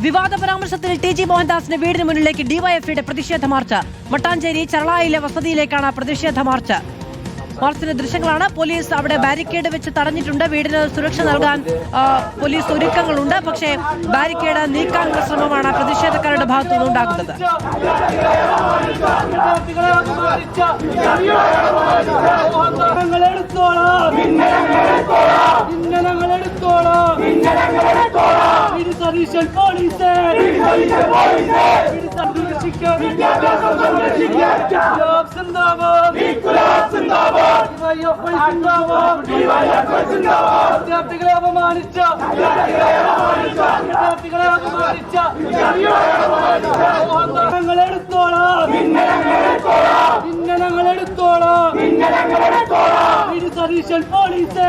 വിവാദ പരാമർശത്തിൽ ടി.ജി. മോഹൻദാസിന്റെ വീടിന് മുന്നിലേക്ക് ഡിവൈഎഫ്ഐയുടെ പ്രതിഷേധ മാർച്ച്. മട്ടാഞ്ചേരി ചരളായിലെ വസതിയിലേക്കാണ് പ്രതിഷേധ മാർച്ച്. മാർച്ചിന്റെ ദൃശ്യങ്ങളാണ്. പോലീസ് അവിടെ ബാരിക്കേഡ് വെച്ച് തടഞ്ഞിട്ടുണ്ട്. വീടിന് സുരക്ഷ നൽകാൻ പോലീസ് ഒരുക്കങ്ങളുണ്ട്. പക്ഷേ ബാരിക്കേഡ് നീക്കാനുള്ള ശ്രമമാണ് പ്രതിഷേധക്കാരുടെ ഭാഗത്തുനിന്ന് ഉണ്ടാകുന്നത്. വിദ്യാർത്ഥികളെ അപമാനിച്ച ഞങ്ങളെടുത്തോളാം സതീശൻ പോലീസ്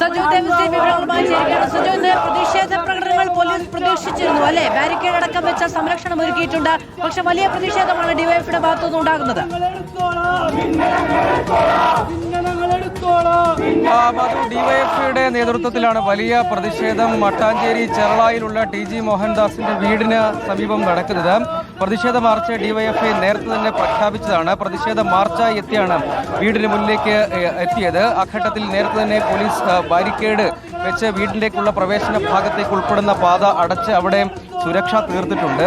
സജു ദേവസ്വം വിവരങ്ങളുമായി ചേരുകയാണ്. സജു, ഇന്ന് പ്രതിഷേധ പ്രകടനങ്ങൾ പോലീസ് പ്രതീക്ഷിച്ചിരുന്നു അല്ലെ? ബാരിക്കേഡ് അടക്കം വെച്ച സംരക്ഷണം ഒരുക്കിയിട്ടുണ്ട്. പക്ഷെ വലിയ പ്രതിഷേധമാണ് ഡിവൈഎഫ്ഐയുടെ ഭാഗത്തുനിന്ന് ഉണ്ടാകുന്നത്. ഡിവൈഎഫ്ഐയുടെ നേതൃത്വത്തിലാണ് വലിയ പ്രതിഷേധം മട്ടാഞ്ചേരി ചെറളായിലുള്ള ടി.ജി. മോഹൻദാസിന്റെ വീടിന് സമീപം നടക്കുന്നത്. പ്രതിഷേധ മാർച്ച് ഡിവൈഎഫ്ഐ നേരത്തെ തന്നെ പ്രഖ്യാപിച്ചതാണ്. പ്രതിഷേധ മാർച്ചായി എത്തിയാണ് വീടിന് മുന്നിലേക്ക് എത്തിയത്. ആ ഘട്ടത്തിൽ നേരത്തെ തന്നെ പോലീസ് ബാരിക്കേഡ് വെച്ച് വീട്ടിലേക്കുള്ള പ്രവേശന ഭാഗത്തേക്ക് ഉൾപ്പെടുന്ന പാത അടച്ച് അവിടെ സുരക്ഷ തീർത്തിട്ടുണ്ട്.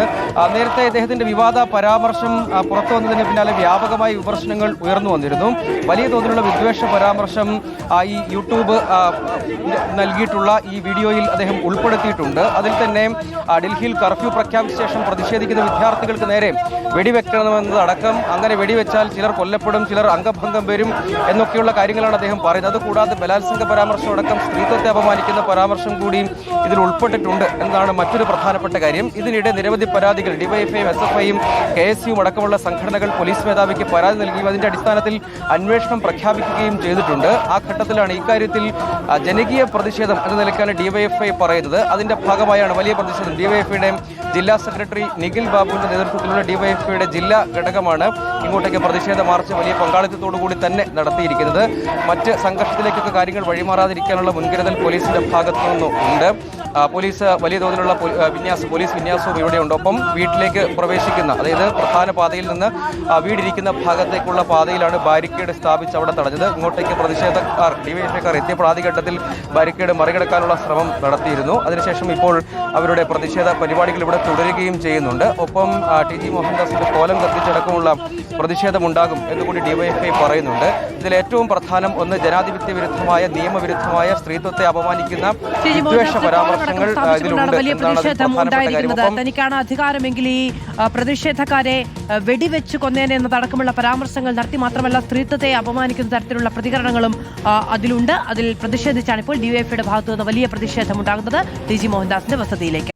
നേരത്തെ ഇദ്ദേഹത്തിന്റെ വിവാദ പരാമർശം പുറത്തു വന്നതിന് പിന്നാലെ വ്യാപകമായ വിമർശനങ്ങൾ ഉയർന്നു വന്നിരുന്നു. വലിയ തോതിലുള്ള വിദ്വേഷ പരാമർശം ഈ യൂട്യൂബ് നൽകിയിട്ടുള്ള ഈ വീഡിയോയിൽ അദ്ദേഹം ഉൾപ്പെടുത്തിയിട്ടുണ്ട്. അതിൽ തന്നെ ഡൽഹിയിൽ കർഫ്യൂ പ്രഖ്യാപിച്ച ശേഷം പ്രതിഷേധിക്കുന്ന വിദ്യാർത്ഥികൾക്ക് നേരെ വെടിവെക്കണമെന്നതടക്കം, അങ്ങനെ വെടിവെച്ചാൽ ചിലർ കൊല്ലപ്പെടും, ചിലർ അംഗഭംഗം വരും എന്നൊക്കെയുള്ള കാര്യങ്ങളാണ് അദ്ദേഹം പറയുന്നത്. അതുകൂടാതെ ബലാത്സംഗ പരാമർശം അടക്കം സ്ത്രീത്വത്തെ അപമാനിക്കുന്ന പരാമർശം കൂടി ഇതിൽ ഉൾപ്പെട്ടിട്ടുണ്ട് എന്നതാണ് മറ്റൊരു പ്രധാനപ്പെട്ട കാര്യം. ഇതിനിടെ നിരവധി പരാതികൾ ഡിവൈഎഫ്ഐയും എസ്എഫ്ഐയും കെഎസ്യുവും അടക്കമുള്ള സംഘടനകൾ പോലീസ് മേധാവിക്ക് പരാതി നൽകുകയും അതിന്റെ അടിസ്ഥാനത്തിൽ അന്വേഷണം പ്രഖ്യാപിക്കുകയും ചെയ്തിട്ടുണ്ട്. ആ ഘട്ടത്തിലാണ് ഇക്കാര്യത്തിൽ ജനകീയ പ്രതിഷേധം എന്ന നിലയ്ക്കാണ് ഡിവൈഎഫ്ഐ പറയുന്നത്. അതിന്റെ ഭാഗമായാണ് വലിയ പ്രതിഷേധം. ഡിവൈഎഫ്ഐയുടെ ജില്ലാ സെക്രട്ടറി നിഖിൽ ബാബുവിന്റെ നേതൃത്വത്തിലുള്ള ഡിവൈഎഫ്ഐയുടെ ജില്ലാ ഘടകമാണ് ഇങ്ങോട്ടേക്ക് പ്രതിഷേധ മാർച്ച് വലിയ പങ്കാളിത്തത്തോടു കൂടി തന്നെ നടത്തിയിരിക്കുന്നത്. മറ്റ് സംഘർഷത്തിലേക്കൊക്കെ കാര്യങ്ങൾ വഴിമാറാതിരിക്കാനുള്ള മുൻകരുതൽ പോലീസിന്റെ ഭാഗത്തു നിന്നും ഉണ്ട്. പോലീസ് വലിയ തോതിലുള്ള പോലീസ് വിന്യാസവും ഇവിടെയുണ്ട്. ഒപ്പം വീട്ടിലേക്ക് പ്രവേശിക്കുന്ന, അതായത് പ്രധാന പാതയിൽ നിന്ന് വീടിരിക്കുന്ന ഭാഗത്തേക്കുള്ള പാതയിലാണ് ബാരിക്കേഡ് സ്ഥാപിച്ച് അവിടെ തടഞ്ഞത്. ഇങ്ങോട്ടേക്ക് പ്രതിഷേധക്കാർ ഡിവൈഎഫ്ഐക്കാർ എത്തിയപ്പോൾ ആദ്യഘട്ടത്തിൽ ബാരിക്കേഡ് മറികടക്കാനുള്ള ശ്രമം നടത്തിയിരുന്നു. അതിനുശേഷം ഇപ്പോൾ അവരുടെ പ്രതിഷേധ പരിപാടികൾ ഇവിടെ തുടരുകയും ചെയ്യുന്നുണ്ട്. ഒപ്പം ടി.ജി. മോഹൻദാസിന്റെ കോലം കത്തിച്ചടക്കമുള്ള പ്രതിഷേധമുണ്ടാകും എന്നുകൂടി ഡിവൈഎഫ്ഐ പറയുന്നുണ്ട്. ഇതിൽ ഏറ്റവും പ്രധാനം ഒന്ന് ജനാധിപത്യ വിരുദ്ധമായ, നിയമവിരുദ്ധമായ, സ്ത്രീത്വത്തെ അപമാനിക്കുന്ന വിദ്വേഷ പരാമർശങ്ങൾ വലിയ പ്രതിഷേധം ഉണ്ടായിരിക്കുന്നത്. തനിക്കാണ് അധികാരമെങ്കിൽ ഈ പ്രതിഷേധക്കാരെ വെടിവെച്ച് കൊന്നേനെ എന്നതടക്കമുള്ള പരാമർശങ്ങൾ നടത്തി. മാത്രമല്ല സ്ത്രീത്വത്തെ അപമാനിക്കുന്ന തരത്തിലുള്ള പ്രതികരണങ്ങളും അതിലുണ്ട്. അതിൽ പ്രതിഷേധിച്ചാണ് ഇപ്പോൾ ഡിവൈഎഫ്ഐയുടെ ഭാഗത്തുനിന്ന് വലിയ പ്രതിഷേധം ഉണ്ടാകുന്നത് ടി.ജി. മോഹൻദാസിന്റെ വസതിയിലേക്ക്.